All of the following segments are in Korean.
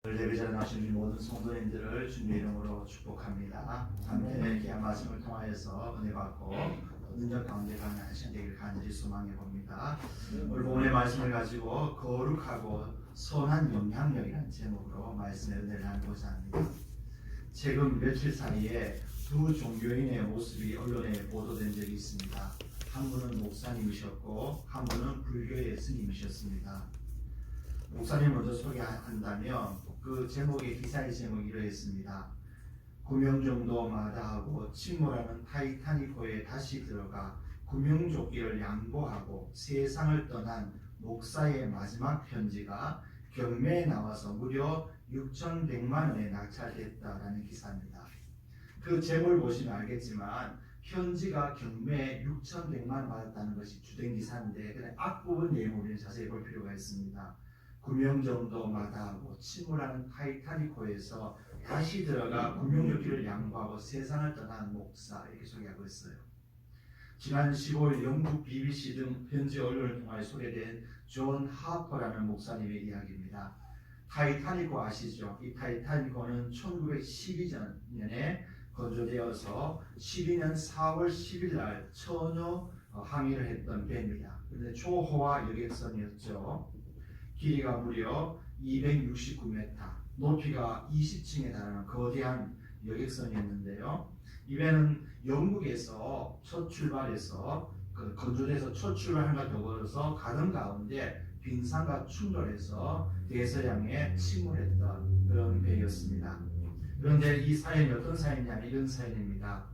예배자에 나오신 모든 성도님들을 주님의 이름으로 축복합니다. 함께 귀한 말씀을 통하여서 은혜 받고 능력 가운데 가는 한 시간 되기를 간절히 소망해 봅니다. 오늘 본문의 말씀을 가지고 거룩하고 선한 영향력이라는 제목으로 말씀의 은혜를 나누고자 합니다. 최근 며칠 사이에 두 종교인의 모습이 언론에 보도된 적이 있습니다. 한 분은 목사님이셨고 한 분은 불교의 스님이셨습니다. 목사님 먼저 소개한다면 그 제목의 기사의 제목이 이러했습니다. 9명 정도 마다하고 침몰하는 타이타닉호에 다시 들어가 구명조끼를 양보하고 세상을 떠난 목사의 마지막 편지가 경매에 나와서 무려 6,100만 원에 낙찰됐다라는 기사입니다. 그 제목을 보시면 알겠지만 편지가 경매에 6,100만 원 받았다는 것이 주된 기사인데 그냥 앞부분 내용을 자세히 볼 필요가 있습니다. 9명 정도 마다하고 침몰하는 타이타닉호에서 다시 들어가 구명조끼를 양보하고 세상을 떠난 목사, 이렇게 소개하고 있어요. 지난 15일 영국 BBC 등 현지 언론을 통해 소개된 존 하퍼라는 목사님의 이야기입니다. 타이타닉호 아시죠? 이 타이타닉호는 1912년에 건조되어서 12년 4월 10일 날 처녀 항해를 했던 배입니다. 그런데 초호화 여객선이었죠. 길이가 무려 269m, 높이가 20층에 달하는 거대한 여객선이었는데요. 이 배는 영국에서 첫 출발해서 건조돼서 첫 출발한과 더불어서 가던 가운데 빙산과 충돌해서 대서양에 침몰했던 그런 배였습니다. 그런데 이 사연이 어떤 사연이냐면 이런 사연입니다.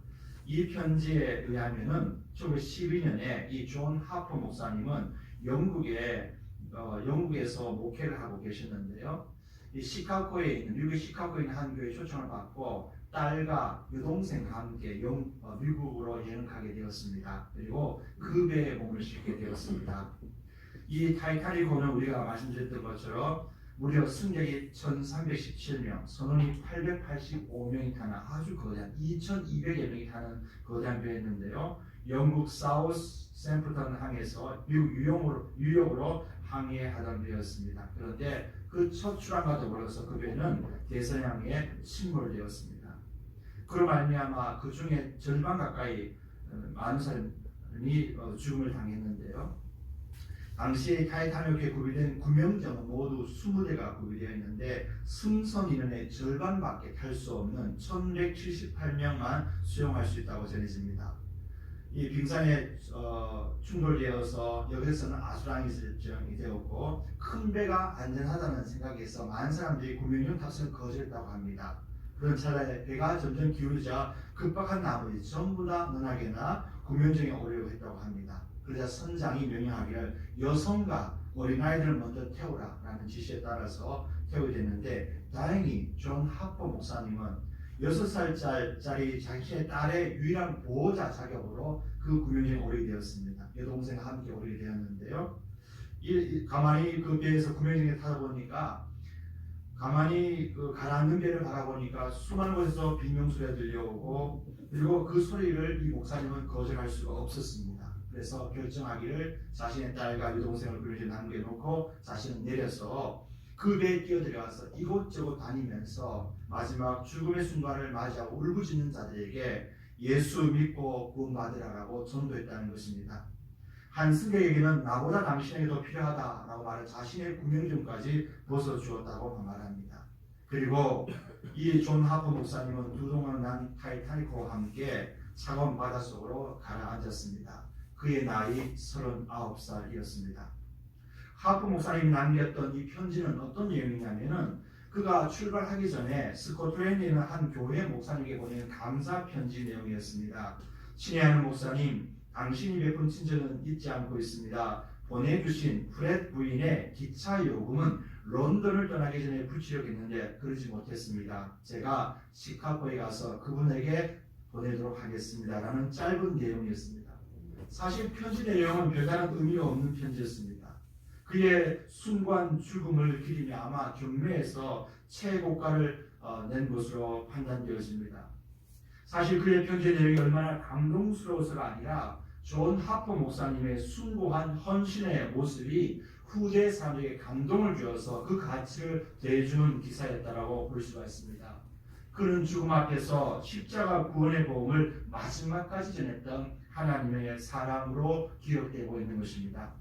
이 편지에 의하면은 1912년에 이 존 하퍼 목사님은 영국에서 목회를 하고 계셨는데요. 이 시카고에 있는 미국 시카고에 있는 한 교회 초청을 받고 딸과 여동생과 함께 미국으로 여행 가게 되었습니다. 그리고 그 배에 몸을 싣게 되었습니다. 이 타이타닉호는 우리가 말씀드렸던 것처럼 무려 승객이 1,317명, 선원이 885명이 타는 아주 거대한 2,200여 명이 타는 거대한 배였는데요. 영국 사우스 샘프턴 항에서 미국 뉴욕으로 항해하던 배였습니다. 그런데 그 첫 출항과 더불어서 그 배는 대서양에 침몰되었습니다. 그로 말미암아 그 중에 절반 가까이 많은 사람이 죽음을 당했는데요. 당시에 타이타닉호에 구비된 구명정은 모두 20대가 구비되어 있는데 승선 인원의 절반밖에 탈 수 없는 1,178명만 수용할 수 있다고 전해집니다. 이 빙산에 충돌되어서 여기서는 아수라장이 되었고 큰 배가 안전하다는 생각에서 많은 사람들이 구명정 탑승을 거절했다고 합니다. 그런 찰나에 배가 점점 기울자 급박한 나머지 전부 다 너나게나 구명정에 오려고 했다고 합니다. 그러자 선장이 명령하기를 여성과 어린아이들을 먼저 태우라라는 지시에 따라서 태우게 됐는데 다행히 존 하퍼 목사님은 6살짜리 자신의 딸의 유일한 보호자 자격으로 그 구명정에 오르게 되었습니다. 여동생과 함께 오르게 되었는데요. 가만히 그 배에서 구명정에 타다 보니까 가만히 그 가라앉는 배를 바라보니까 수많은 곳에서 비명소리가 들려오고 그리고 그 소리를 이 목사님은 거절할 수가 없었습니다. 그래서 결정하기를 자신의 딸과 여동생을 구명정에 남겨놓고 자신은 내려서 그 배에 뛰어들어가서 이곳저곳 다니면서 마지막 죽음의 순간을 맞이하고 울부짖는 자들에게 예수 믿고 구원받으라고 전도했다는 것입니다. 한 승객에게는 나보다 당신에게 더 필요하다라고 말해 자신의 구명정까지 벗어주었다고 말합니다. 그리고 이 존 하퍼 목사님은 두동강 난 타이타닉호와 함께 차가운 바닷속으로 가라앉았습니다. 그의 나이 39살이었습니다. 하퍼 목사님이 남겼던 이 편지는 어떤 내용이냐면은 그가 출발하기 전에 스코틀랜드에 있는 한 교회 목사님에게 보낸 감사 편지 내용이었습니다. 친애하는 목사님, 당신이 베푼 친절은 잊지 않고 있습니다. 보내주신 프렛 부인의 기차 요금은 런던을 떠나기 전에 붙이려고 했는데 그러지 못했습니다. 제가 시카고에 가서 그분에게 보내도록 하겠습니다. 라는 짧은 내용이었습니다. 사실 편지 내용은 별다른 의미가 없는 편지였습니다. 그의 순관 죽음을 기리며 아마 경매에서 최고가를 낸 것으로 판단되어집니다. 사실 그의 편지 내용이 얼마나 감동스러워서가 아니라 존 하퍼 목사님의 숭고한 헌신의 모습이 후대 사람들에게 감동을 주어서 그 가치를 더해주는 기사였다라고 볼 수가 있습니다. 그는 죽음 앞에서 십자가 구원의 복음을 마지막까지 전했던 하나님의 사람으로 기억되고 있는 것입니다.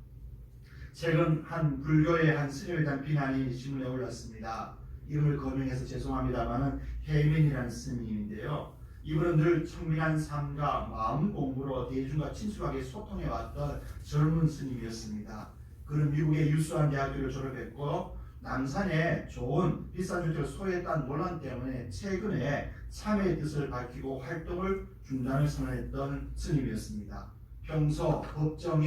최근 한 불교의 한 스님에 대한 비난이 신문에 올랐습니다. 이름을 거명해서 죄송합니다만은 해민이라는 스님인데요. 이분은 늘 청민한 삶과 마음 공부로 대중과 친숙하게 소통해왔던 젊은 스님이었습니다. 그는 미국의 유수한 대학교를 졸업했고 남산에 좋은 비싼 주택을 소유했다는 논란 때문에 최근에 참회의 뜻을 밝히고 활동을 중단을 선언했던 스님이었습니다. 평소 법정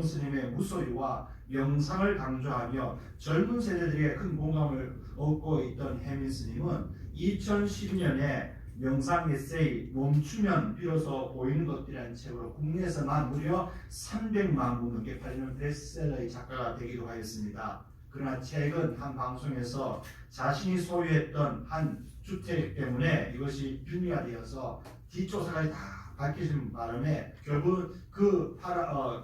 스님의 무소유와 명상을 강조하며 젊은 세대들에게 큰 공감을 얻고 있던 해민 스님은 2010년에 명상 에세이 멈추면 비로소 보이는 것들이라는 책으로 국내에서만 무려 300만 부 넘게 팔리는 베스트셀러의 작가가 되기도 하였습니다. 그러나 최근 한 방송에서 자신이 소유했던 한 주택 때문에 이것이 빌미가 되어서 뒷조사까지 다 밝혀진 바람에 결국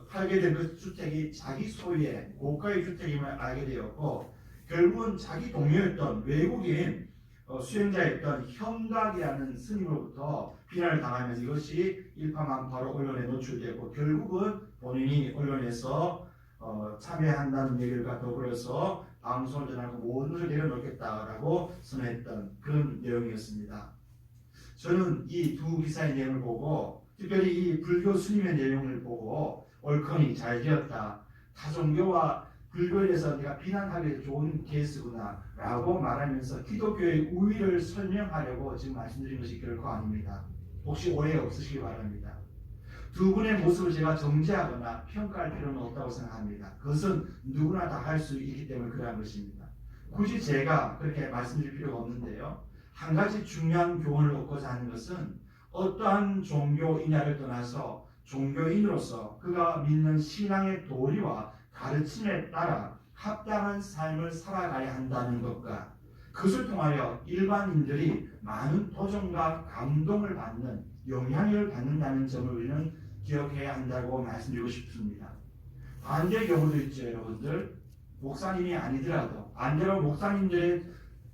팔게 된 그 주택이 자기 소유의 고가의 주택임을 알게 되었고, 결국은 자기 동료였던 외국인 수행자였던 현각이라는 스님으로부터 비난을 당하면서 이것이 일파만파로 언론에 노출되고, 결국은 본인이 언론에서 참여한다는 얘기가 더불어서 방송을 전하고 모든 것을 내려놓겠다라고 선언했던 그런 내용이었습니다. 저는 이 두 기사의 내용을 보고, 특별히 이 불교 스님의 내용을 보고 옳거니 잘 지었다, 타종교와 불교에 대해서 내가 비난하기 좋은 케이스구나 라고 말하면서 기독교의 우위를 설명하려고 지금 말씀드린 것이 결코 아닙니다. 혹시 오해 없으시기 바랍니다. 두 분의 모습을 제가 정죄하거나 평가할 필요는 없다고 생각합니다. 그것은 누구나 다 할 수 있기 때문에 그러한 것입니다. 굳이 제가 그렇게 말씀드릴 필요가 없는데요. 한 가지 중요한 교훈을 얻고자 하는 것은 어떠한 종교이냐를 떠나서 종교인으로서 그가 믿는 신앙의 도리와 가르침에 따라 합당한 삶을 살아가야 한다는 것과, 그것을 통하여 일반인들이 많은 도전과 감동을 받는, 영향을 받는다는 점을 우리는 기억해야 한다고 말씀드리고 싶습니다. 반대 경우도 있죠, 여러분들. 목사님이 아니더라도 반대로 목사님들의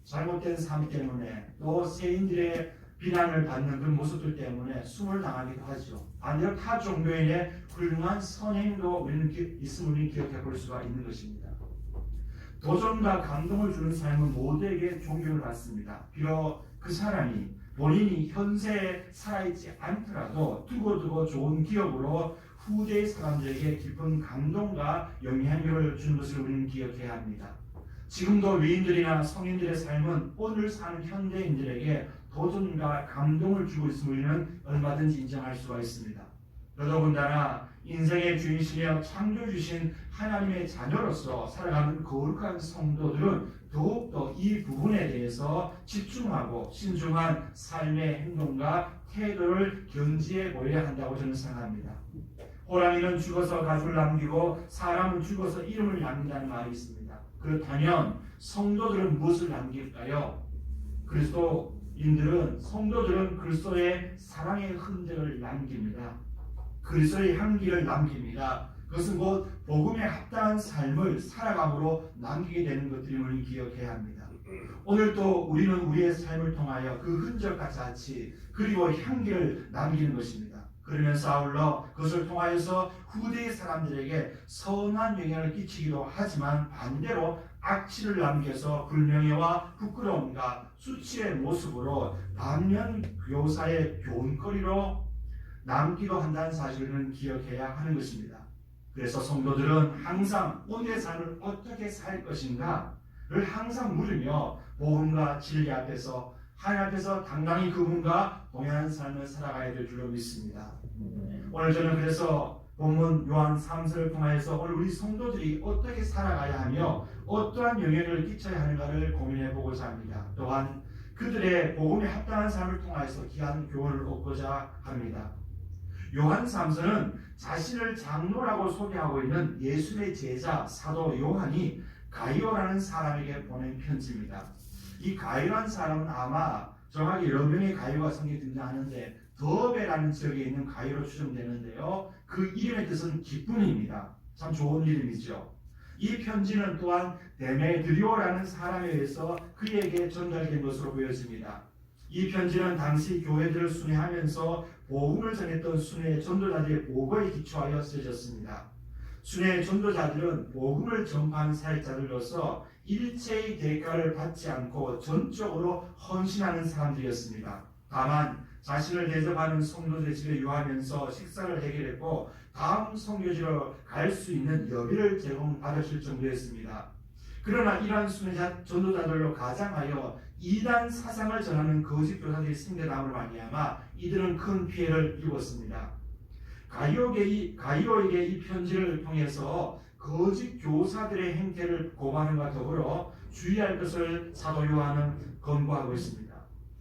잘못된 삶 때문에 또 세인들의 비난을 받는 그런 모습들 때문에 숨을 당하기도 하죠. 반대로 타 종교인의 훌륭한 선행도 우리는 있음을 기억해 볼 수가 있는 것입니다. 도전과 감동을 주는 삶은 모두에게 존경을 받습니다. 비록 그 사람이 본인이 현세에 살아있지 않더라도 두고두고 좋은 기억으로 후대의 사람들에게 깊은 감동과 영향력을 주는 것을 우리는 기억해야 합니다. 지금도 위인들이나 성인들의 삶은 오늘 사는 현대인들에게 도전과 감동을 주고 있음을 우리는 얼마든지 인정할 수가 있습니다. 더더군다나 인생의 주인이시며 창조주신 하나님의 자녀로서 살아가는 거룩한 성도들은 더욱더 이 부분에 대해서 집중하고 신중한 삶의 행동과 태도를 견지해 보여야 한다고 저는 생각합니다. 호랑이는 죽어서 가죽을 남기고 사람은 죽어서 이름을 남긴다는 말이 있습니다. 그렇다면 성도들은 무엇을 남길까요? 성도들은 그리스도의 사랑의 흔적을 남깁니다. 그리스도의 향기를 남깁니다. 그것은 곧 복음에 합당한 삶을 살아감으로 남기게 되는 것들을 우리는 기억해야 합니다. 오늘도 우리는 우리의 삶을 통하여 그 흔적과 자치 그리고 향기를 남기는 것입니다. 그러면서 아울러 그것을 통하여서 후대의 사람들에게 선한 영향을 끼치기도 하지만 반대로 악취를 남겨서 불명예와 부끄러움과 수치의 모습으로 반면 교사의 교훈거리로 남기도 한다는 사실을 기억해야 하는 것입니다. 그래서 성도들은 항상 오늘의 삶을 어떻게 살 것인가를 항상 물으며 복음과 진리 앞에서 하나님 앞에서 당당히 그분과 동행하는 삶을 살아가야 될 줄로 믿습니다. 오늘 저는 그래서 본문 요한 3서를 통하여서 오늘 우리 성도들이 어떻게 살아가야 하며 어떠한 영향을 끼쳐야 하는가를 고민해 보고자 합니다. 또한 그들의 복음에 합당한 삶을 통하여서 귀한 교훈을 얻고자 합니다. 요한 3서는 자신을 장로라고 소개하고 있는 예수의 제자 사도 요한이 가이오라는 사람에게 보낸 편지입니다. 이 가이오라는 사람은 아마 정확히 여러 명의 가이오가 성경에 등장하는데 더베라는 지역에 있는 가이오로 추정되는데요. 그 이름의 뜻은 기쁨입니다. 참 좋은 이름이죠. 이 편지는 또한 데메드리오라는 사람에 의해서 그에게 전달된 것으로 보여집니다. 이 편지는 당시 교회들을 순회하면서 복음을 전했던 순회 전도자들의 보고에 기초하여 쓰여졌습니다. 순회 전도자들은 복음을 전파하는 사역자들로서 일체의 대가를 받지 않고 전적으로 헌신하는 사람들이었습니다. 다만 자신을 대접하는 성도들의 집에 유하면서 식사를 해결했고 다음 선교지로 갈 수 있는 여비를 제공받으실 정도였습니다. 그러나 이러한 순회자 전도자들로 가장하여 이단 사상을 전하는 거짓 교사들이 생겨남으로 말미암아 이들은 큰 피해를 입었습니다. 가이오에게 이 편지를 통해서 거짓 교사들의 행태를 고발함과 더불어 주의할 것을 사도 요한은 권고하고 있습니다.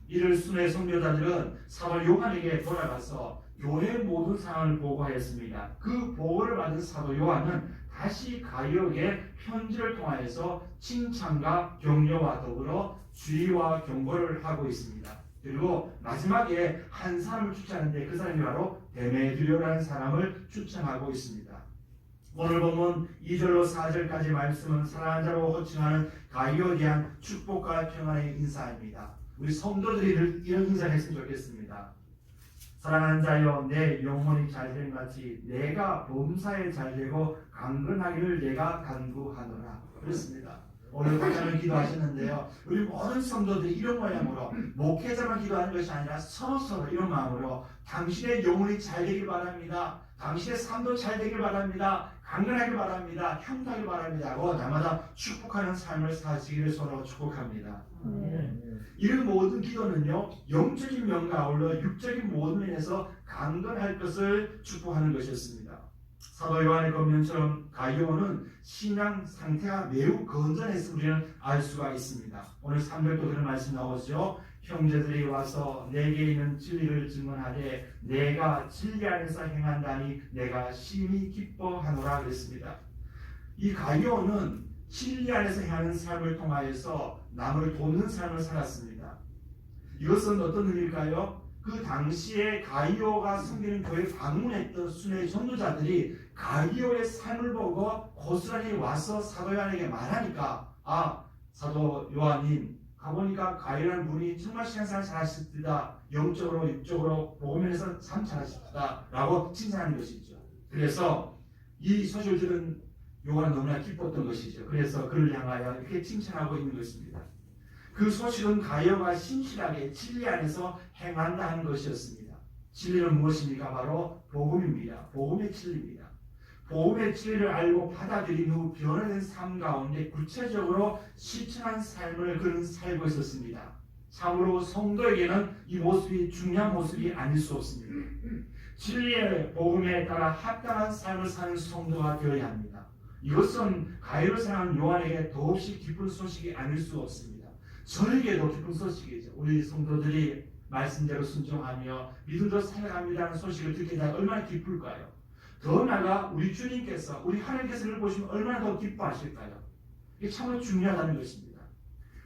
이를 순회 선교자들은 사도 요한에게 돌아가서 교회 모든 상황을 보고하였습니다. 그 보고를 받은 사도 요한은 다시 가이오에게 편지를 통하여서 칭찬과 격려와 더불어 주의와 경고를 하고 있습니다. 그리고 마지막에 한 사람을 추천하는데 그 사람이 바로 데메드리오라는 사람을 추천하고 있습니다. 오늘 보면 2절로 4절까지 말씀은 사랑하는 자로 호칭하는 가이오에 대한 축복과 평안의 인사입니다. 우리 성도들이 이런 인사를 했으면 좋겠습니다. 사랑하는 자여, 내 영혼이 잘됨 같이 내가 범사에 잘되고 강건하기를 내가 간구하노라. 그렇습니다. 오늘 박사님 기도하셨는데요. 우리 모든 성도들이 이런 모양으로 목회자만 기도하는 것이 아니라 서로 이런 마음으로 당신의 영혼이 잘되길 바랍니다. 당신의 삶도 잘되길 바랍니다. 강건하길 바랍니다. 형통하길 바랍니다 하고 날마다 축복하는 삶을 사시기를 서로 축복합니다. 이런 모든 기도는요, 영적인 면과 아울러 육적인 모든 면에서 강건할 것을 축복하는 것이었습니다. 사도 요한의 권면처럼 가이오는 신앙 상태가 매우 건전했음을 우리는 알 수가 있습니다. 오늘 3절도 그런 말씀 나오죠. 형제들이 와서 내게 있는 진리를 증언하되 내가 진리 안에서 행한다니 내가 심히 기뻐하노라 그랬습니다. 이 가이오는 진리 안에서 행하는 삶을 통하여서 남을 돕는 삶을 살았습니다. 이것은 어떤 의미일까요? 그 당시에 가이오가 섬기는 교회 방문했던 순회 전도자들이 가이오의 삶을 보고 고스란히 와서 사도 요한에게 말하니까 사도 요한님 가보니까 가이오라는 분이 정말 신앙생활 잘하십니다. 영적으로 육적으로 복음에서 참 잘하십니다 라고 칭찬하는 것이죠. 그래서 이 소식을 들은 요한은 너무나 기뻤던 것이죠. 그래서 그를 향하여 이렇게 칭찬하고 있는 것입니다. 그 소식은 가이오가 신실하게 진리 안에서 행한다 하는 것이었습니다. 진리는 무엇입니까? 바로 복음입니다. 복음의 진리입니다. 복음의 진리를 알고 받아들인 후 변화된 삶 가운데 구체적으로 실천한 삶을 그는 살고 있었습니다. 참으로 성도에게는 이 모습이 중요한 모습이 아닐 수 없습니다. 진리의 복음에 따라 합당한 삶을 사는 성도가 되어야 합니다. 이것은 가이오를 사랑하는 요한에게 더없이 기쁜 소식이 아닐 수 없습니다. 저에게도 기쁜 소식이죠. 우리 성도들이 말씀대로 순종하며 믿음대로 살아갑니다는 소식을 듣게 되면 얼마나 기쁠까요? 더 나아가 우리 주님께서, 우리 하나님께서 이를 보시면 얼마나 더 기뻐하실까요? 이게 참으로 중요하다는 것입니다.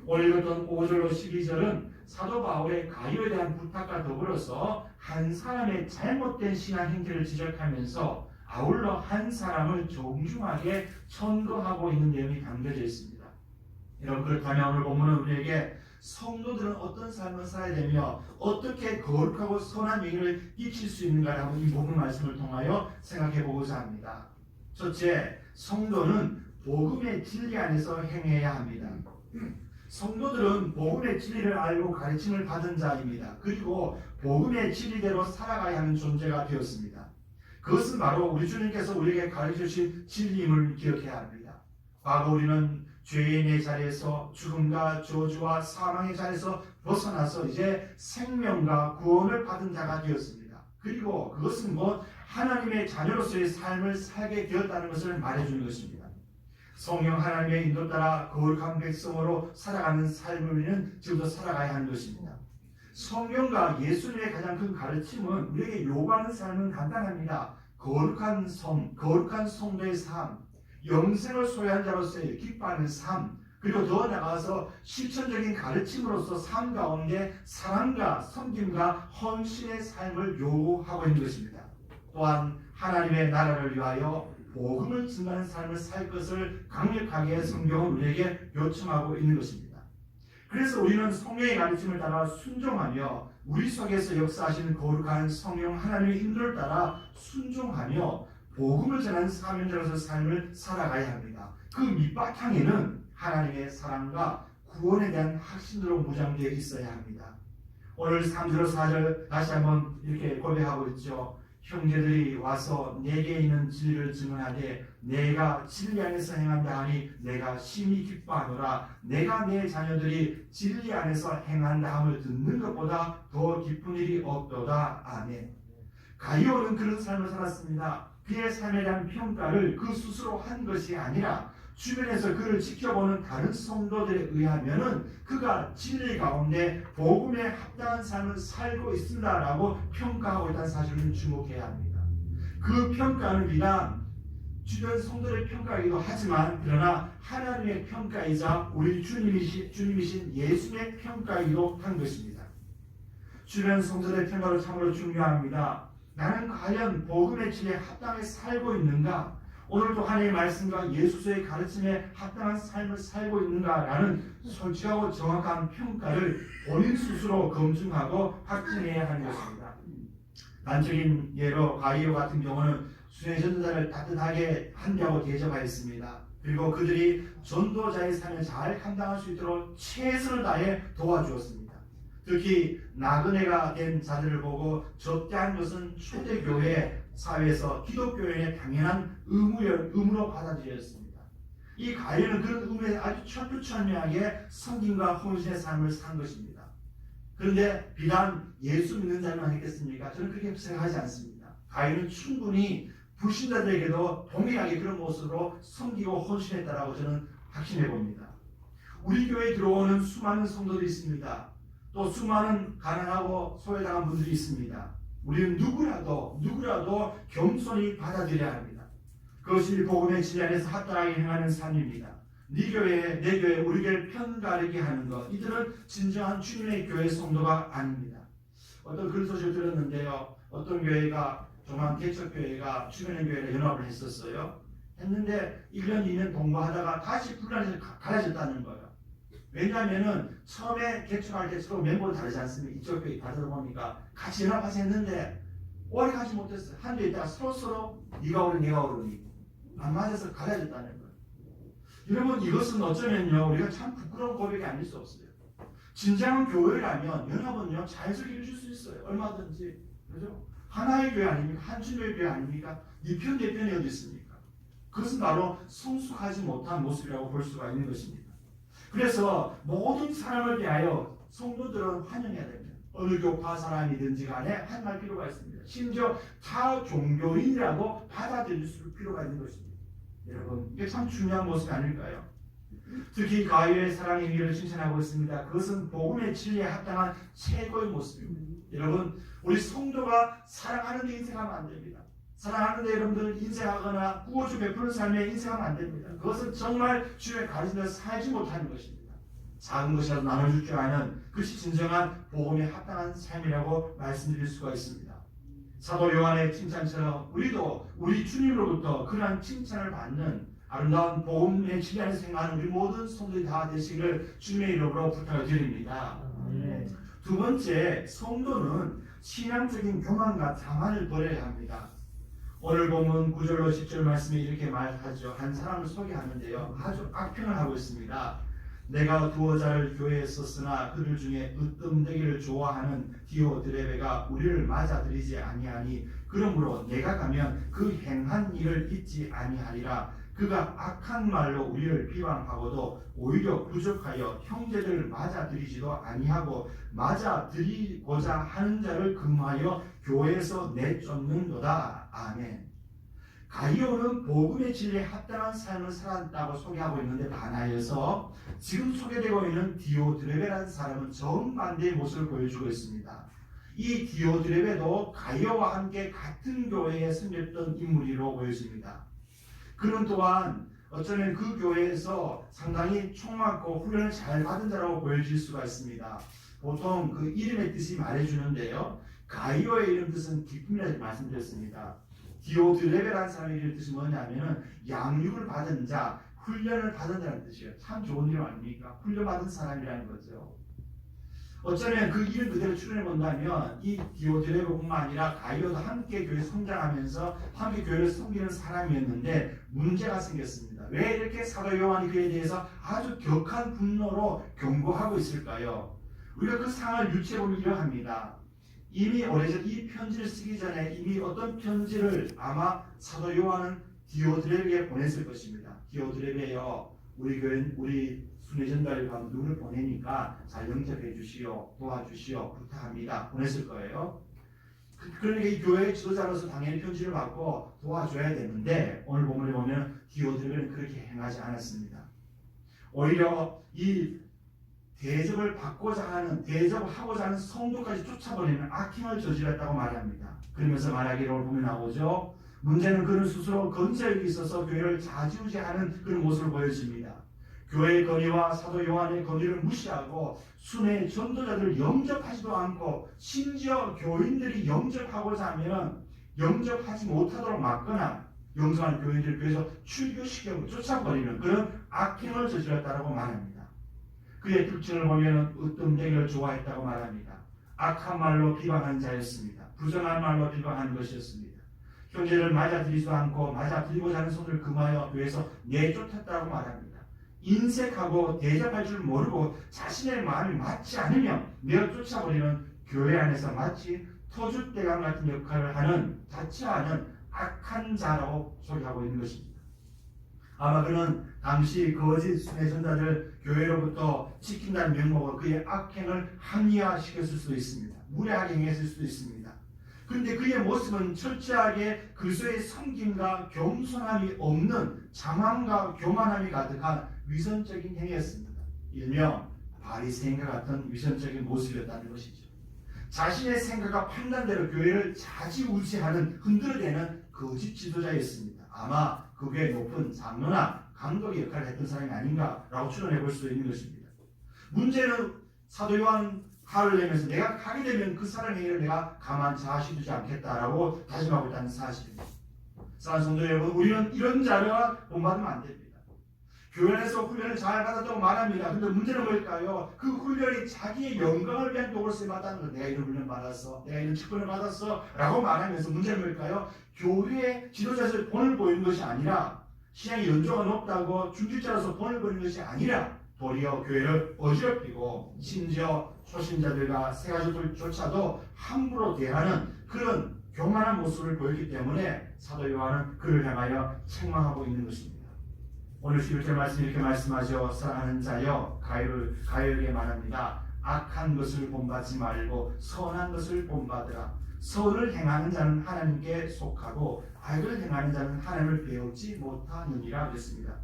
오늘 읽었던 5절로 12절은 사도 바울의 가이오에 대한 부탁과 더불어서 한 사람의 잘못된 신앙 행태를 지적하면서 아울러 한 사람을 정중하게 천거하고 있는 내용이 담겨져 있습니다. 여러분, 그렇다면 오늘 본문은 우리에게 성도들은 어떤 삶을 살아야 되며 어떻게 거룩하고 선한 영향을 끼칠 수 있는가를 한번 이 본문 말씀을 통하여 생각해 보고자 합니다. 첫째, 성도는 복음의 진리 안에서 행해야 합니다. 성도들은 복음의 진리를 알고 가르침을 받은 자입니다. 그리고 복음의 진리대로 살아가야 하는 존재가 되었습니다. 그것은 바로 우리 주님께서 우리에게 가르쳐주신 진리임을 기억해야 합니다. 과거 우리는 죄인의 자리에서 죽음과 저주와 사망의 자리에서 벗어나서 이제 생명과 구원을 받은 자가 되었습니다. 그리고 그것은 곧 하나님의 자녀로서의 삶을 살게 되었다는 것을 말해주는 것입니다. 성령 하나님의 인도 따라 거룩한 백성으로 살아가는 삶을 우리는 지금도 살아가야 하는 것입니다. 성령과 예수님의 가장 큰 가르침은 우리에게 요구하는 삶은 간단합니다. 거룩한 성도의 삶, 영생을 소유한 자로서의 기뻐하는 삶, 그리고 더 나아가서 실천적인 가르침으로서 삶 가운데 사랑과 섬김과 헌신의 삶을 요구하고 있는 것입니다. 또한 하나님의 나라를 위하여 복음을 증가하는 삶을 살 것을 강력하게 성경은 우리에게 요청하고 있는 것입니다. 그래서 우리는 성령의 가르침을 따라 순종하며 우리 속에서 역사하시는 거룩한 성령 하나님의 인도를 따라 순종하며 복음을 전하는 사명자로서 삶을 살아가야 합니다. 그 밑바탕에는 하나님의 사랑과 구원에 대한 확신으로 무장되어 있어야 합니다. 오늘 3절 4절 다시 한번 이렇게 고백하고 있죠. 형제들이 와서 내게 있는 진리를 증언하되 내가 진리 안에서 행한다 하니 내가 심히 기뻐하노라. 내가 내 자녀들이 진리 안에서 행한다 함을 듣는 것보다 더 기쁜 일이 없도다. 아멘. 가이오는 그런 삶을 살았습니다. 그의 삶에 대한 평가를 그 스스로 한 것이 아니라 주변에서 그를 지켜보는 다른 성도들에 의하면은 그가 진리 가운데 복음에 합당한 삶을 살고 있습니다라고 평가하고 있다는 사실을 주목해야 합니다. 그 평가는 비단 주변 성도의 평가이기도 하지만 그러나 하나님의 평가이자 우리 주님이신 예수님의 평가이기도 한 것입니다. 주변 성도의 평가도 참으로 중요합니다. 나는 과연 복음의 진리에 합당하게 살고 있는가? 오늘도 하나님의 말씀과 예수의 가르침에 합당한 삶을 살고 있는가라는 솔직하고 정확한 평가를 본인 스스로 검증하고 확증해야 하는 것입니다. 단적인 예로 가이오 같은 경우는 수의 전도자를 따뜻하게 한다고 대접하였습니다. 그리고 그들이 전도자의 삶을 잘 감당할 수 있도록 최선을 다해 도와주었습니다. 특히 나그네가 된 자들을 보고 접대한 것은 초대교회 사회에서 기독교인의 당연한 의무로 받아들였습니다. 이 가이오는 그런 의무에 아주 철두철미하게 성김과 헌신의 삶을 산 것입니다. 그런데 비단 예수 믿는 자만 했겠습니까? 저는 그렇게 생각하지 않습니다. 가이오는 충분히 불신자들에게도 동일하게 그런 모습으로 섬기고 헌신했다라고 저는 확신해 봅니다. 우리 교회에 들어오는 수많은 성도들이 있습니다. 또 수많은 가난하고 소외당한 분들이 있습니다. 우리는 누구라도 겸손히 받아들여야 합니다. 그것이 복음의 진리 안에서 합당하게 행하는 삶입니다. 네 교회, 내 교회, 우리 교회를 편가르게 하는 것, 이들은 진정한 주님의 교회 성도가 아닙니다. 어떤 그런 소식을 들었는데요. 어떤 교회가 조만 개척교회가 주변의 교회를 연합을 했었어요. 했는데 1년 2년 동거하다가 다시 분란해서 갈라졌다는 거예요. 왜냐하면은 처음에 개척할 때 서로 멤버도 다르지 않습니까? 이쪽 교회 다르다 보니까 같이 연합해서 했는데 오래 가지 못했어요. 한 주 있다가 서로 네가 오르니 내가 오르니 안 맞아서 갈라졌다는 거예요. 여러분 이것은 어쩌면요 우리가 참 부끄러운 고백이 아닐 수 없어요. 진정한 교회라면 연합은요 자연스럽게 이루어질 수 있어요. 얼마든지. 그렇죠? 하나의 교회 아닙니까? 한 주의 교회 아닙니까? 네 편 내 편이 어디 있습니까? 그것은 바로 성숙하지 못한 모습이라고 볼 수가 있는 것입니다. 그래서 모든 사람을 위하여 성도들은 환영해야 됩니다. 어느 교파 사람이든지 간에 환영할 필요가 있습니다. 심지어 타 종교인이라고 받아들일 필요가 있는 것입니다. 여러분 이게 참 중요한 모습이 아닐까요? 특히 가이오의 사랑의 의미를 칭찬하고 있습니다. 그것은 복음의 진리에 합당한 최고의 모습입니다. 여러분 우리 성도가 사랑하는 데 인생하면 안 됩니다. 사랑하는데 여러분들 인생하거나 구호주 베푸는 삶에 인생하면 안 됩니다. 그것은 정말 주의 가르침대로 살지 못하는 것입니다. 작은 것이라도 나눠줄 줄 아는 그것이 진정한 복음에 합당한 삶이라고 말씀드릴 수가 있습니다. 사도 요한의 칭찬처럼 우리도 우리 주님으로부터 그러한 칭찬을 받는 아름다운 복음의 진리 안에서 생각하는 우리 모든 성도들이 다 되시기를 주님의 이름으로 부탁을 드립니다. 두 번째, 성도는 신앙적인 교만과 자만을 버려야 합니다. 오늘 본문 9절로 10절 말씀에 이렇게 말하죠. 한 사람을 소개하는데요. 아주 악평을 하고 있습니다. 내가 두어 자를 교회에 썼으나 그들 중에 으뜸되기를 좋아하는 디오드레베가 우리를 맞아들이지 아니하니 그러므로 내가 가면 그 행한 일을 잊지 아니하리라. 그가 악한 말로 우리를 비방하고도 오히려 부족하여 형제들을 맞아들이지도 아니하고 맞아들이고자 하는 자를 금하여 교회에서 내쫓는도다. 아멘. 가이오는 복음의 진리에 합당한 삶을 살았다고 소개하고 있는데 반하여서 지금 소개되고 있는 디오드레베라는 사람은 정반대의 모습을 보여주고 있습니다. 이 디오드레베도 가이오와 함께 같은 교회에 섬겼던 인물이라고 보여집니다. 그는 또한 어쩌면 그 교회에서 상당히 총맞고 훈련을 잘 받은 자라고 보여질 수가 있습니다. 보통 그 이름의 뜻이 말해주는데요. 가이오의 이름 뜻은 기쁨이라고 말씀드렸습니다. 디오드레베라는 사람의 뜻이 뭐냐면은 양육을 받은 자, 훈련을 받은 자라는 뜻이에요. 참 좋은 이름 아닙니까? 훈련받은 사람이라는 거죠. 어쩌면 그 이름 그대로 추론해 본다면 이 디오드레베뿐만 아니라 가이오도 함께 교회 성장하면서 함께 교회를 섬기는 사람이었는데 문제가 생겼습니다. 왜 이렇게 사도 요한이 그에 대해서 아주 격한 분노로 경고하고 있을까요? 우리가 그 상황을 유추해 보면 이러합니다. 이미 오래전 이 편지를 쓰기 전에 이미 어떤 편지를 아마 사도 요한은 디오드레베에게 보냈을 것입니다. 디오드레베여, 우리 교회 우리 순회전달과 누구를 보내니까 잘 영접해 주시오, 도와주시오, 부탁합니다. 보냈을 거예요. 그러니까 이 교회의 지도자로서 당연히 편지를 받고 도와줘야 되는데 오늘 본문에 보면 디오드레베는 그렇게 행하지 않았습니다. 오히려 이 대접을 받고자 하는, 대접하고자 하는 성도까지 쫓아버리는 악행을 저질렀다고 말합니다. 그러면서 말하기를 보면 나오죠. 문제는 그는 스스로 건설력이 있어서 교회를 좌지우지하는 그런 모습을 보여줍니다. 교회의 건의와 사도 요한의 건의를 무시하고 순회 전도자들을 영접하지도 않고 심지어 교인들이 영접하고자 하면 영접하지 못하도록 막거나 영접하는 교인들을 교회에서 출교시켜 쫓아버리는 그런 악행을 저질렀다고 말합니다. 그의 특징을 보면 으뜸되기를 좋아했다고 말합니다. 악한 말로 비방한 자였습니다. 부정한 말로 비방한 것이었습니다. 형제를 맞아들이지도 않고 맞아들이고자 하는 손을 금하여 교회에서 내쫓았다고 말합니다. 인색하고 대접할 줄 모르고 자신의 마음이 맞지 않으며 내어 쫓아버리는 교회 안에서 마치 터줏대감 같은 역할을 하는 자처하는 악한 자라고 소개하고 있는 것입니다. 아마 그는 당시 거짓 순회전자들 교회로부터 지킨다는 명목으로 그의 악행을 합리화시켰을 수도 있습니다. 무례하게 행했을 수도 있습니다. 그런데 그의 모습은 철저하게 그리스도의 섬김과 겸손함이 없는 장황과 교만함이 가득한 위선적인 행위였습니다. 일명 바리새인과 같은 위선적인 모습이었다는 것이죠. 자신의 생각과 판단대로 교회를 좌지우지하는 흔들어대는 거짓 지도자였습니다. 아마 그 교회의 높은 장로나 감독의 역할을 했던 사람이 아닌가라고 추론해 볼 수 있는 것입니다. 문제는 사도 요한 화를 내면서 내가 가게 되면 그 사람의 일을 내가 가만 좌시두지 않겠다라고 다짐하고 있다는 사실입니다. 사랑하는 성도 여러분, 우리는 이런 자료가 본받으면 안 됩니다. 교회 안에서 훈련을 잘 받았다고 말합니다. 근데 문제는 뭘까요? 그 훈련이 자기의 영광을 위한 도구로 쓰임받다는 것. 내가 이런 훈련 받았어, 내가 이런 직분을 받았어 라고 말하면서 문제는 뭘까요? 교회의 지도자에서 본을 보이는 것이 아니라 신앙의 연조가 높다고 중직자로서 본을 보이는 것이 아니라 도리어 교회를 어지럽히고 심지어 초신자들과 새가족들조차도 함부로 대하는 그런 교만한 모습을 보였기 때문에 사도 요한은 그를 향하여 책망하고 있는 것입니다. 오늘 11절 말씀 이렇게 말씀하죠. 사랑하는 자여, 가열에게 말합니다. 악한 것을 본받지 말고 선한 것을 본받으라. 선을 행하는 자는 하나님께 속하고 악을 행하는 자는 하나님을 배우지 못하느니라 그랬습니다.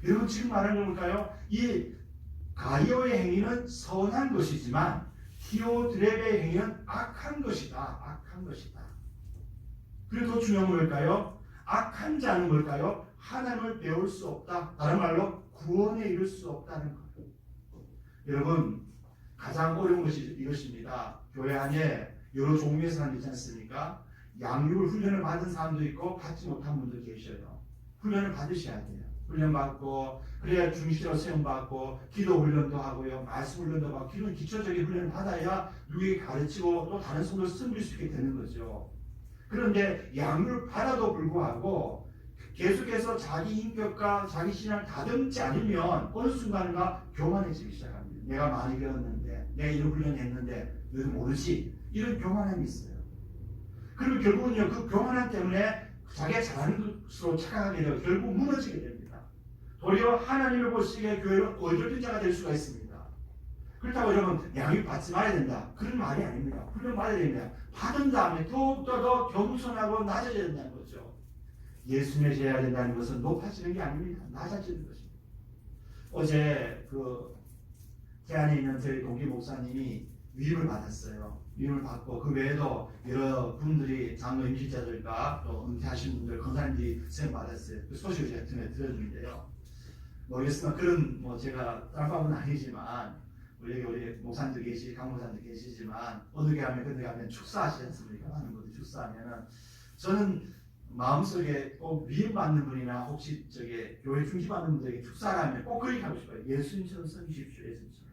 여러분 지금 말하는 건 뭘까요? 이 가이오의 행위는 선한 것이지만 디오드레베의 행위는 악한 것이다. 악한 것이다. 그리고 더 중요한 건 뭘까요? 악한 자는 뭘까요? 하나님을 배울 수 없다. 다른 말로 구원에 이를 수 없다는 거예요. 여러분 가장 어려운 것이 이것입니다. 교회 안에 여러 종류의 사람이 있지 않습니까? 양육을 훈련을 받은 사람도 있고 받지 못한 분도 계셔요. 훈련을 받으셔야 돼요. 훈련 받고 그래야 중시로 세움 받고 기도 훈련도 하고요, 말씀 훈련도 받고 이런 기초적인 훈련을 받아야 누구에게 가르치고 또 다른 성도를 섬길 수 있게 되는 거죠. 그런데 양육을 받아도 불구하고 계속해서 자기 인격과 자기 신앙을 다듬지 않으면 어느 순간인가 교만해지기 시작합니다. 내가 많이 배웠는데, 내가 이런 훈련했는데 너도 모르지? 이런 교만함이 있어요. 그리고 결국은요, 그 교만함 때문에 자기가 잘하는 것으로 착각하게 되고 결국 무너지게 됩니다. 도리어 하나님을 보시기에 교회를 어지럽힌 자가 될 수가 있습니다. 그렇다고 여러분 양육 받지 말아야 된다, 그런 말이 아닙니다. 훈련 받아야 됩니다. 받은 다음에 더욱더 더 겸손하고 낮아져야 된다는 거죠. 예수님을 제해야 된다는 것은 높아지는 게 아닙니다. 낮아지는 것입니다. 어제 태안에 있는 저희 동기 목사님이 위임을 받았어요. 위임을 받고 그 외에도 여러 분들이 장로 임실자들과 또 은퇴하신 분들, 권사님들이 수행 받았어요. 그 소식을 제가 들어주는데요. 모르겠으나 그런 제가 딴방은 아니지만 우리 목사님들 강목사님들 계시지만 어느 게 하면 축사하시지 않습니까? 많은 분들이 축사하면은 저는 마음속에 꼭 미움받는 분이나 혹시 교회 중지받는 분들에게 축사하면 꼭 그렇게 하고 싶어요. 예수님처럼 섬기십시오. 예수님처럼.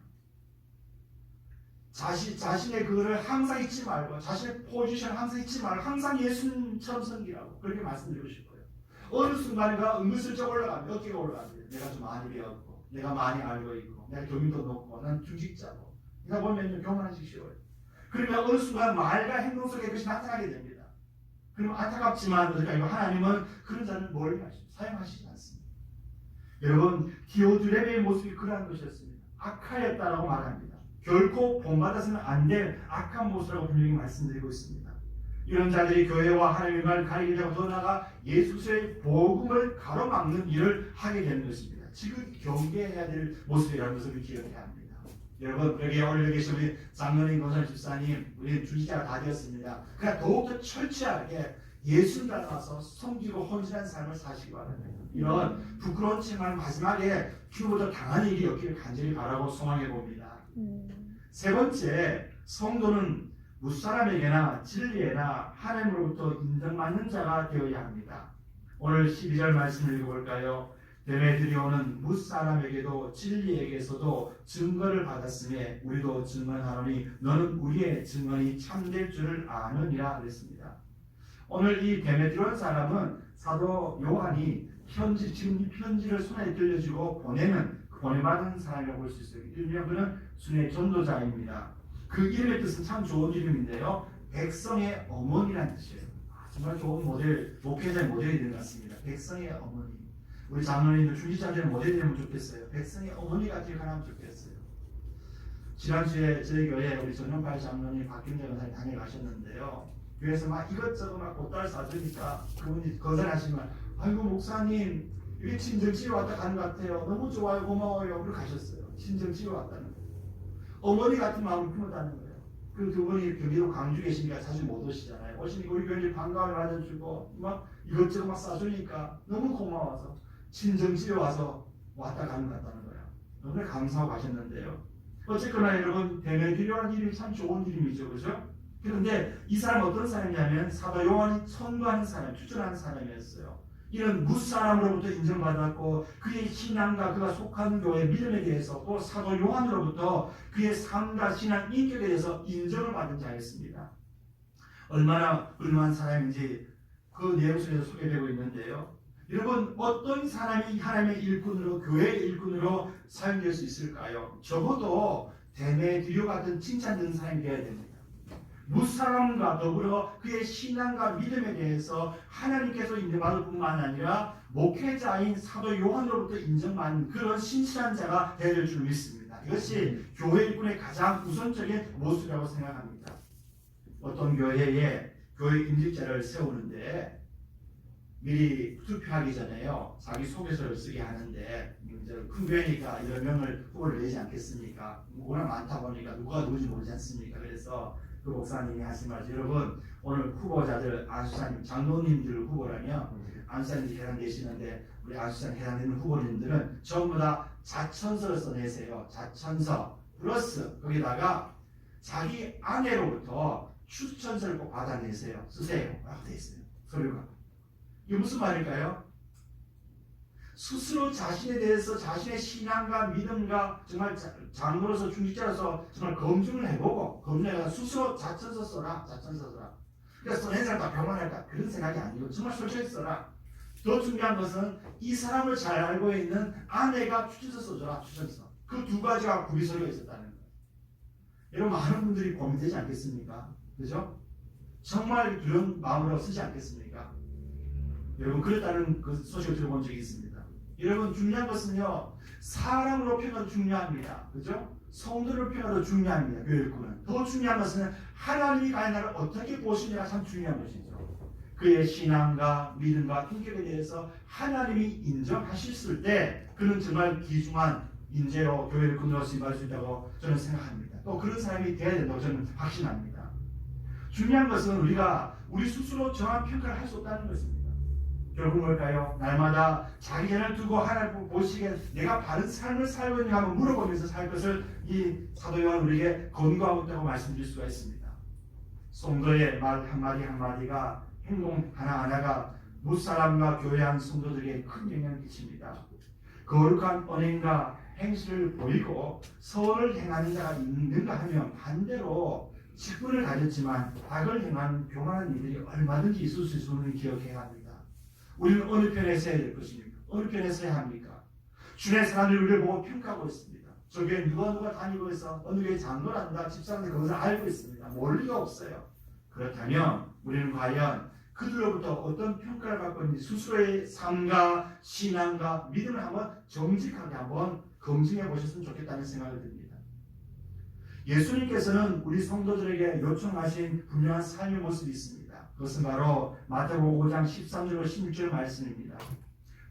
자신의 그거를 항상 잊지 말고, 자신의 포지션 항상 잊지 말고, 항상 예수님처럼 섬기라고 그렇게 말씀드리고 싶어요. 어느 순간인가 은근슬쩍 올라가면, 어깨가 올라가면 내가 좀 많이 배웠고, 내가 많이 알고 있고, 내가 교민도 높고, 난 중직자고, 이다 보면 교만하기 쉬워요. 그러면 어느 순간 말과 행동 속에 그것이 나타나게 됩니다. 그럼 안타깝지만 하나님은 그런 자를 멀리 사용하시지 않습니다. 여러분, 디오드레베의 모습이 그러한 것이었습니다. 악하였다라고 말합니다. 결코 본받아서는 안 될 악한 모습이라고 분명히 말씀드리고 있습니다. 이런 자들이 교회와 하나님의 말을 가리게 되고 더 나아가 예수의 복음을 가로막는 일을 하게 되는 것입니다. 지금 경계해야 될 모습이라는 것을 기억해야 합니다. 여러분, 여기 올려 계신 우리 장로님, 권선 집사님, 우리 주지자가 다 되었습니다. 그러나 더욱더 철저하게 예수를 따라서 섬기고 헌신한 삶을 사시기 바랍니다. 이런 부끄러운 책만 마지막에 피부보다 당한 일이 없기를 간절히 바라고 소망해 봅니다. 세 번째, 성도는 무사람에게나 진리에나 하나님으로부터 인정받는 자가 되어야 합니다. 오늘 12절 말씀을 읽어볼까요? 데메드리오는 무사람에게도 진리에게서도 증거를 받았으며 우리도 증언하노니 너는 우리의 증언이 참될 줄을 아느니라 그랬습니다. 오늘 이 데메드리온 사람은 사도 요한이 지금 이 편지를 손에 들려주고 보내받은 사람이라고 볼 수 있어요. 일명 그는 순회 전도자입니다. 그 이름의 뜻은 참 좋은 이름인데요. 백성의 어머니라는 뜻이에요. 정말 좋은 모델, 목회자의 모델이 된 것 같습니다. 백성의 어머니. 우리 장로님들, 중지자들은 모델이 되면 좋겠어요. 백성의 어머니 같은 하나면 좋겠어요. 지난주에 저희 교회에 우리 전용팔 장로님 박경재 권사님 다녀가셨는데요. 교회에서 막 이것저것 막 꽃다발 사주니까 그분이 거절하시면 아이고 목사님 이게 친정치료 왔다 가는 것 같아요. 너무 좋아요. 고마워요. 그러고 가셨어요. 친정치료 왔다는 거예요. 어머니 같은 마음을 품었다는 거예요. 그 두 분이 경기도 광주 계시니까 자주 못 오시잖아요. 오시니까 우리 교회에 반가움을 받아주고 막 이것저것 막 싸주니까 너무 고마워서 친정치료 와서 왔다 가는 것 같다는 거예요. 너무 감사하고 가셨는데요. 어쨌거나 여러분 데메드리오라는 이름이 참 좋은 이름이죠. 그죠? 그런데 이 사람은 어떤 사람이냐면 사도 요한이 선도하는 사람, 추천하는 사람이었어요. 이런 무사람으로부터 인정받았고 그의 신앙과 그가 속한 교회 믿음에 대해서 또 사도 요한으로부터 그의 삶과 신앙 인격에 대해서 인정을 받은 자였습니다. 얼마나 훌륭한 사람인지 그 내용 속에서 소개되고 있는데요. 여러분 어떤 사람이 하나님의 일꾼으로 교회의 일꾼으로 사용될 수 있을까요? 적어도 데메드리오 같은 칭찬되는 사람이 되어야 됩니다. 무사람과 더불어 그의 신앙과 믿음에 대해서 하나님께서 인정받을 뿐만 아니라 목회자인 사도 요한으로부터 인정받는 그런 신실한 자가 되어야 될 줄 믿습니다. 이것이 교회 일꾼의 가장 우선적인 모습이라고 생각합니다. 어떤 교회에 교회 임직자를 세우는데 미리 투표하기 전에요. 자기 소개서를 쓰게 하는데 큰 교회니까 여러 명을 후보를 내지 않겠습니까? 워낙 많다 보니까 누가 누군지 모르지 않습니까? 그래서 그 목사님이 하신 말씀, 여러분 오늘 후보자들 안수사님, 장로님들 후보라면 안수사님이 해당되시는데 우리 안수사님 해당되는 후보님들은 전부 다 자천서를 써내세요. 자천서 플러스 거기다가 자기 아내로부터 추천서를 꼭 받아내세요. 쓰세요. 라고 되어 있어요. 서류가. 이게 무슨 말일까요? 스스로 자신에 대해서 자신의 신앙과 믿음과 정말 장로로서 중직자로서 정말 검증을 해보고 검증해서 스스로 자천서 써라. 자천서 써라. 그러니까 써낸 사람 다 병원할까 그런 생각이 아니고 정말 솔직히 써라. 더 중요한 것은 이 사람을 잘 알고 있는 아내가 추천서 써줘라. 추천서. 그 두 가지가 구비서류가 있었다는 거예요. 여러분 많은 분들이 고민되지 않겠습니까? 그죠? 정말 그런 마음으로 쓰지 않겠습니까? 여러분 그랬다는 그 소식을 들어본 적이 있습니다. 여러분 중요한 것은요 사람으로 평가도 중요합니다. 그죠? 성도를 평가도 중요합니다. 교회일꾼은 더 중요한 것은 하나님이 과연 나를 어떻게 보시느냐가 참 중요한 것이죠. 그의 신앙과 믿음과 인격에 대해서 하나님이 인정하셨을 때 그는 정말 귀중한 인재로 교회일꾼으로서 임할 수 있다고 저는 생각합니다. 또 그런 사람이 되어야 된다고 저는 확신합니다. 중요한 것은 우리가 우리 스스로 정확한 평가를 할 수 없다는 것입니다. 결국 뭘까요? 날마다 자기 전을 두고 하나님 보시기에 내가 바른 삶을 살고 있는가 한번 물어보면서 살 것을 이 사도 요한 우리에게 권고하고 있다고 말씀드릴 수가 있습니다. 성도의 말 한마디 한마디가 행동 하나하나가 무사람과 교회한 성도들에게 큰 영향을 끼칩니다. 거룩한 언행과 행실을 보이고 선을 행하는 자가 있는가 하면 반대로 직분을 가졌지만 악을 행하는 교만한 이들이 얼마든지 있을 수 있음을 기억해야 합니다. 우리는 어느 편에 서야 될 것입니까? 어느 편에 서야 합니까? 주의 사람들이 우리를 보고 평가하고 있습니다. 저 교회 누가 다니고 있어? 어느 교회 장로란다, 집사람들 그것을 알고 있습니다. 모를 리가 없어요. 그렇다면 우리는 과연 그들로부터 어떤 평가를 받고 있는지 스스로의 삶과 신앙과 믿음을 한번 정직하게 한번 검증해 보셨으면 좋겠다는 생각을 듭니다. 예수님께서는 우리 성도들에게 요청하신 분명한 삶의 모습이 있습니다. 그것은 바로 마태복음 5장 13절로 16절 말씀입니다.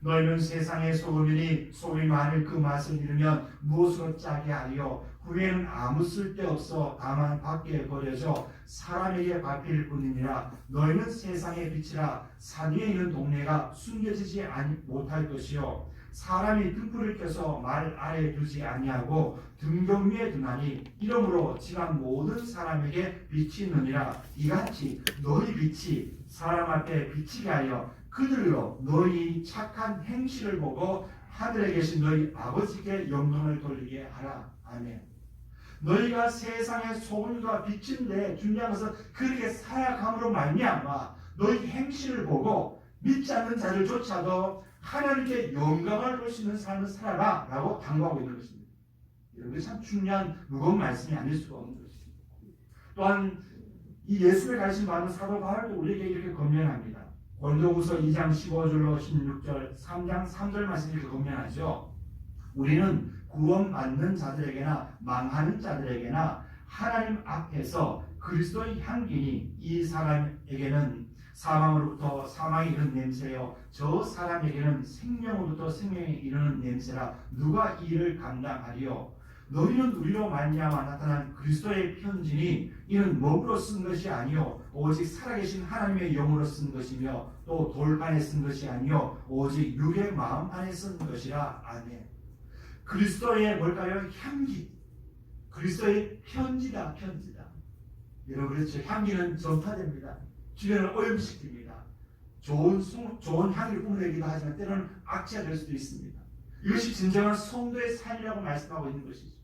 너희는 세상의 소금이니 소금이 만일 그 맛을 잃으면 무엇으로 짜게 하리요? 후에는 아무 쓸데없어 다만 밖에 버려져 사람에게 밟힐 뿐이니라. 너희는 세상의 빛이라. 산 위에 있는 동네가 숨겨지지 못할 것이요 사람이 등불을 켜서 말 아래에 두지 아니하고 등경 위에 두나니 이러므로 지각 모든 사람에게 빛이 있느니라. 이같이 너희 빛이 사람 앞에 비치게 하여 그들로 너희 착한 행실을 보고 하늘에 계신 너희 아버지께 영광을 돌리게 하라. 아멘. 너희가 세상의 소금과 빛인데 중요한 것은 그렇게 사역함으로 말미암아 너희 행실을 보고 믿지 않는 자들조차도 하나님께 영광을 볼 수 있는 삶을 살아라 라고 당부하고 있는 것입니다. 이런 것이 참 중요한 무거운 말씀이 아닐 수가 없는 것입니다. 또한 이 예수의 가르침 받은 사도 바울도 우리에게 이렇게 권면합니다. 고린도후서 2장 15절로 16절, 3장 3절 말씀이 이렇게 권면하죠. 우리는 구원받는 자들에게나 망하는 자들에게나 하나님 앞에서 그리스도의 향기니 이 사람에게는 사망으로부터 사망이 이르는 냄새요 저 사람에게는 생명으로부터 생명이 이르는 냄새라. 누가 이 일을 감당하리요? 너희는 우리로 말미암아 나타난 그리스도의 편지니 이는 몸으로 쓴 것이 아니요 오직 살아계신 하나님의 영으로 쓴 것이며 또 돌판에 쓴 것이 아니요 오직 육의 마음 안에 쓴 것이라. 아멘. 그리스도의 뭘까요? 향기. 그리스도의 편지다. 여러분 그렇죠. 향기는 전파됩니다. 주변을 오염시킵니다. 좋은 향기를 뿜어내기도 하지만 때로는 악취가 될 수도 있습니다. 이것이 진정한 성도의 삶이라고 말씀하고 있는 것이죠.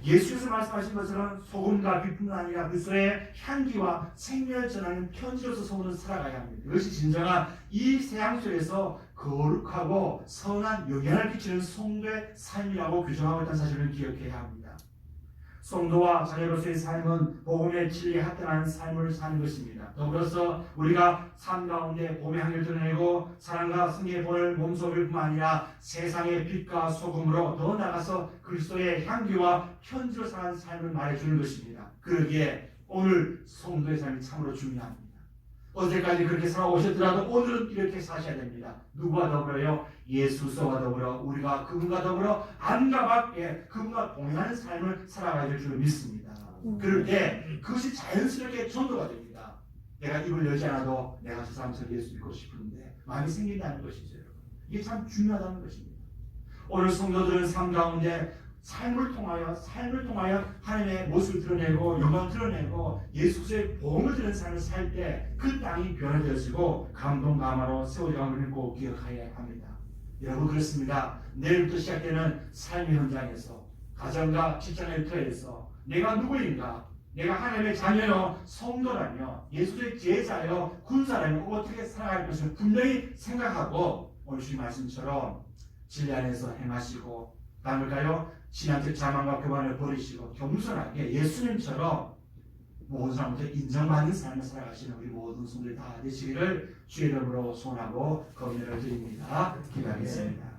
예수께서 말씀하신 것처럼 소금과 빛뿐 아니라 그리스도의 향기와 생명을 전하는 편지로서 성도는 살아가야 합니다. 이것이 진정한 이 세상 속에서 거룩하고 선한 영향을 끼치는 성도의 삶이라고 규정하고 있다는 사실을 기억해야 합니다. 성도와 자녀로서의 삶은 복음의 진리에 합당한 삶을 사는 것입니다. 더불어서 우리가 삶 가운데 복음의 향기를 드러내고 사랑과 승리의 본을 몸소일 뿐만 아니라 세상의 빛과 소금으로 더 나아가서 그리스도의 향기와 편지로 사는 삶을 말해주는 것입니다. 그러기에 오늘 성도의 삶이 참으로 중요합니다. 어제까지 그렇게 살아오셨더라도 오늘은 이렇게 사셔야 됩니다. 누구와 더불어요? 예수와 더불어 우리가 그분과 더불어 안과 밖에 그분과 동행하는 삶을 살아가야 될 줄 믿습니다. 그럴 때 그것이 자연스럽게 전도가 됩니다. 내가 입을 열지 않아도 내가 저 사람처럼 예수 믿고 싶은데 마음이 생긴다는 것이죠. 이게 참 중요하다는 것입니다. 오늘 성도들은 삶 가운데 삶을 통하여 하나님의 모습을 드러내고 영광을 드러내고 예수의 복음을 드리는 삶을 살 때 그 땅이 변화되어지고 감동 감화로 세워져감을 꼭 기억해야 합니다. 여러분 그렇습니다. 내일부터 시작되는 삶의 현장에서 가정과 직장의 터에서 내가 누구인가? 내가 하나님의 자녀요 성도라며 예수의 제자요 군사라며 어떻게 살아갈 것을 분명히 생각하고 오늘 주님 말씀처럼 진리 안에서 행하시고 남을까요? 신앙적 자만과 교만을 버리시고 겸손하게 예수님처럼 모든 사람한테 인정받는 삶을 살아가시는 우리 모든 성도들이 다 되시기를 주의 이름으로 소원하고 검언을 드립니다. 기도하겠습니다.